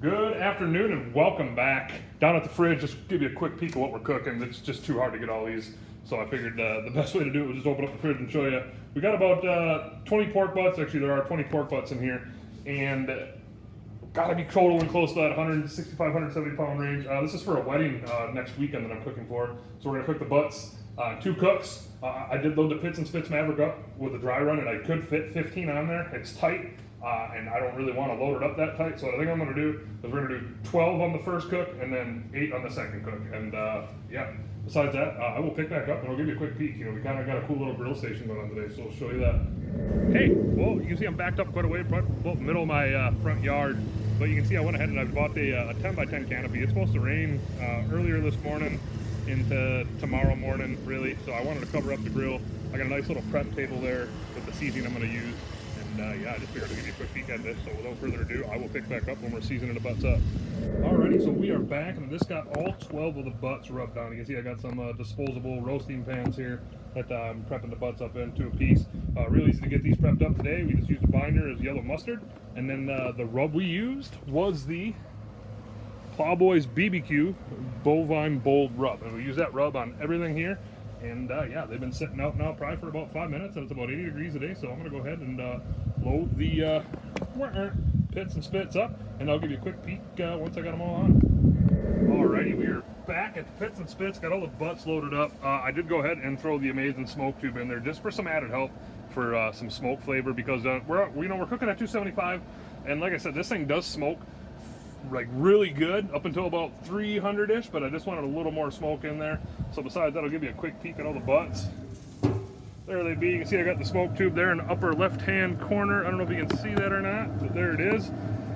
Good afternoon and welcome back. Down at the fridge, just give you a quick peek of what we're cooking. It's just too hard to get all these, so I figured the best way to do it was just open up the fridge and show you. We got about 20 pork butts. Actually, there are 20 pork butts in here, and gotta be totaling close to that 165, 170 pound range. This is for a wedding next weekend that I'm cooking for, so we're gonna cook the butts. 2 cooks. I did load the Pits and Spits Maverick up with a dry run, and I could fit 15 on there. It's tight. And I don't really want to load it up that tight, so what I think I'm going to do is we're going to do 12 on the first cook and then 8 on the second cook. And yeah, besides that, I will pick back up and I'll give you a quick peek. You know, we kind of got a cool little grill station going on today, so I'll show you that. Hey, well, you can see I'm backed up quite a way, about middle of my front yard. But you can see I went ahead and I bought a 10 by 10 canopy. It's supposed to rain earlier this morning into tomorrow morning, really. So I wanted to cover up the grill. I got a nice little prep table there with the seasoning I'm going to use. Yeah, I just figured to give you a quick peek at this. So without further ado, I will pick back up when we're seasoning the butts up. Alrighty, so we are back, and this got all 12 of the butts rubbed down. You can see I got some disposable roasting pans here that I'm prepping the butts up into a piece. Real easy to get these prepped up today. We just used a binder as yellow mustard, and then the rub we used was the Plowboys BBQ Bovine Bold Rub, and we use that rub on everything here. And yeah, they've been sitting out now probably for about 5 minutes, and it's about 80 degrees today, so I'm going to go ahead and load the Pits and Spits up, and I'll give you a quick peek once I got them all on. Alrighty, we are back at the Pits and Spits, got all the butts loaded up. I did go ahead and throw the amazing smoke tube in there just for some added help for some smoke flavor, because we're cooking at 275, and like I said, this thing does smoke like really good up until about 300-ish, but I just wanted a little more smoke in there. So besides that, I'll give you a quick peek at all the butts. There they be. You can see I got the smoke tube there in the upper left-hand corner. I don't know if you can see that or not, but there it is.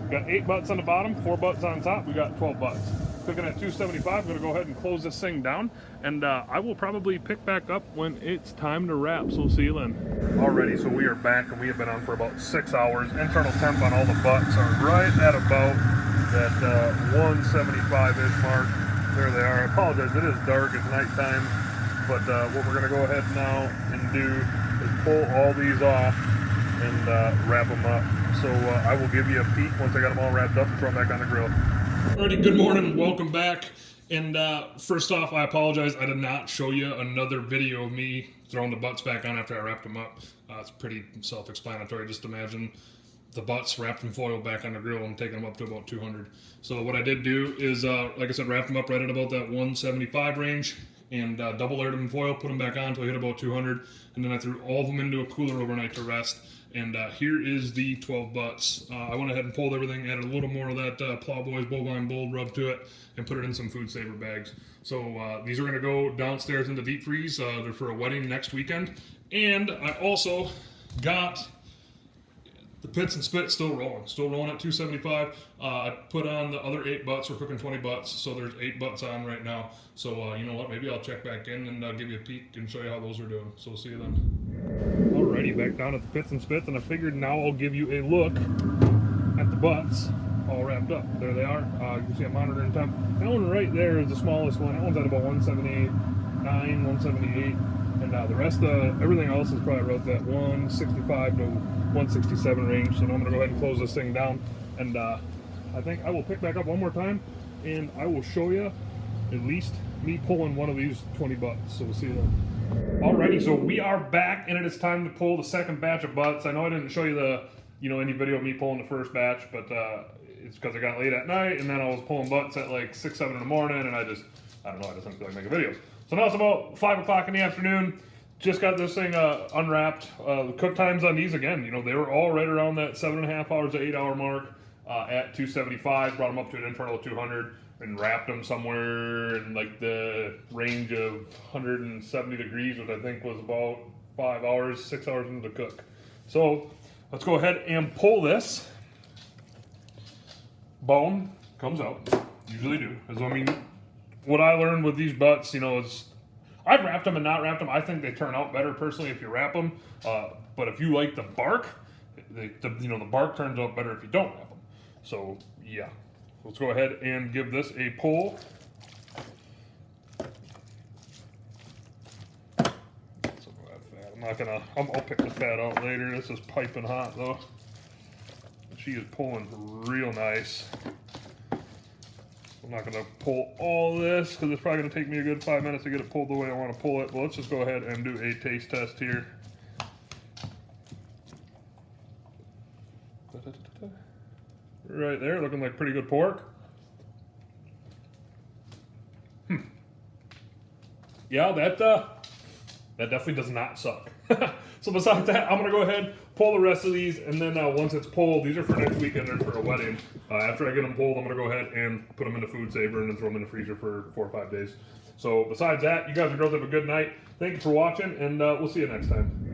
Got 8 butts on the bottom, 4 butts on top. We got 12 butts. Cooking at 275. I'm going to go ahead and close this thing down, and I will probably pick back up when it's time to wrap, so see you then. Alrighty, so we are back, and we have been on for about 6 hours. Internal temp on all the butts are right at about that 175-ish mark. There they are. I apologize, it is dark, it's nighttime, but what we're going to go ahead now and do is pull all these off and wrap them up. So I will give you a peek once I got them all wrapped up and throw them back on the grill. Alrighty, good morning, welcome back. And first off, I apologize, I did not show you another video of me throwing the butts back on after I wrapped them up. It's pretty self-explanatory. Just imagine the butts wrapped in foil back on the grill and taking them up to about 200. So what I did do is, like I said, wrap them up right at about that 175 range, and double layered them in foil, put them back on until I hit about 200, and then I threw all of them into a cooler overnight to rest. And here is the 12 butts. I went ahead and pulled everything, added a little more of that Plowboys Bovine Bold rub to it, and put it in some food saver bags. So these are going to go downstairs in the deep freeze. They're for a wedding next weekend. And I also got the Pits and Spits still rolling at 275. I put on the other 8 butts. We're cooking 20 butts, so there's 8 butts on right now. So you know what, maybe I'll check back in and give you a peek and show you how those are doing. So see you then. Alrighty, back down at the Pits and Spits, and I figured now I'll give you a look at the butts all wrapped up. There they are. You can see I'm monitoring temp. That one right there is the smallest one. That one's at about 179, 178. And the rest of everything else is probably about that 165 to 167 range. So now I'm going to go ahead and close this thing down. And I think I will pick back up one more time, and I will show you at least me pulling one of these 20 butts. So we'll see you then. Alrighty, so we are back, and it is time to pull the second batch of butts. I know I didn't show you any video of me pulling the first batch, but it's because I got late at night, and then I was pulling butts at like 6, 7 in the morning, and I don't know, I just didn't feel like making a video. So now it's about 5 o'clock in the afternoon. Just got this thing unwrapped. The cook times on these, again, they were all right around that 7.5 hours to 8 hour mark at 275. Brought them up to an internal of 200 and wrapped them somewhere in like the range of 170 degrees, which I think was about 5 hours, 6 hours into the cook. So let's go ahead and pull this. Bone comes out. Usually do. What I learned with these butts, is I've wrapped them and not wrapped them. I think they turn out better personally if you wrap them. But if you like the bark, the bark turns out better if you don't wrap them. So yeah, let's go ahead and give this a pull. I'm not gonna. I'll pick the fat out later. This is piping hot though. She is pulling real nice. I'm not gonna pull all this because it's probably gonna take me a good 5 minutes to get it pulled the way I want to pull it. But let's just go ahead and do a taste test here. Right there, looking like pretty good pork. Yeah, that definitely does not suck. So besides that, I'm gonna go ahead, pull the rest of these, and then once it's pulled, these are for next weekend, they're for a wedding. After I get them pulled, I'm gonna go ahead and put them in the food saver and then throw them in the freezer for 4 or 5 days. So besides that, you guys and girls have a good night. Thank you for watching, and we'll see you next time.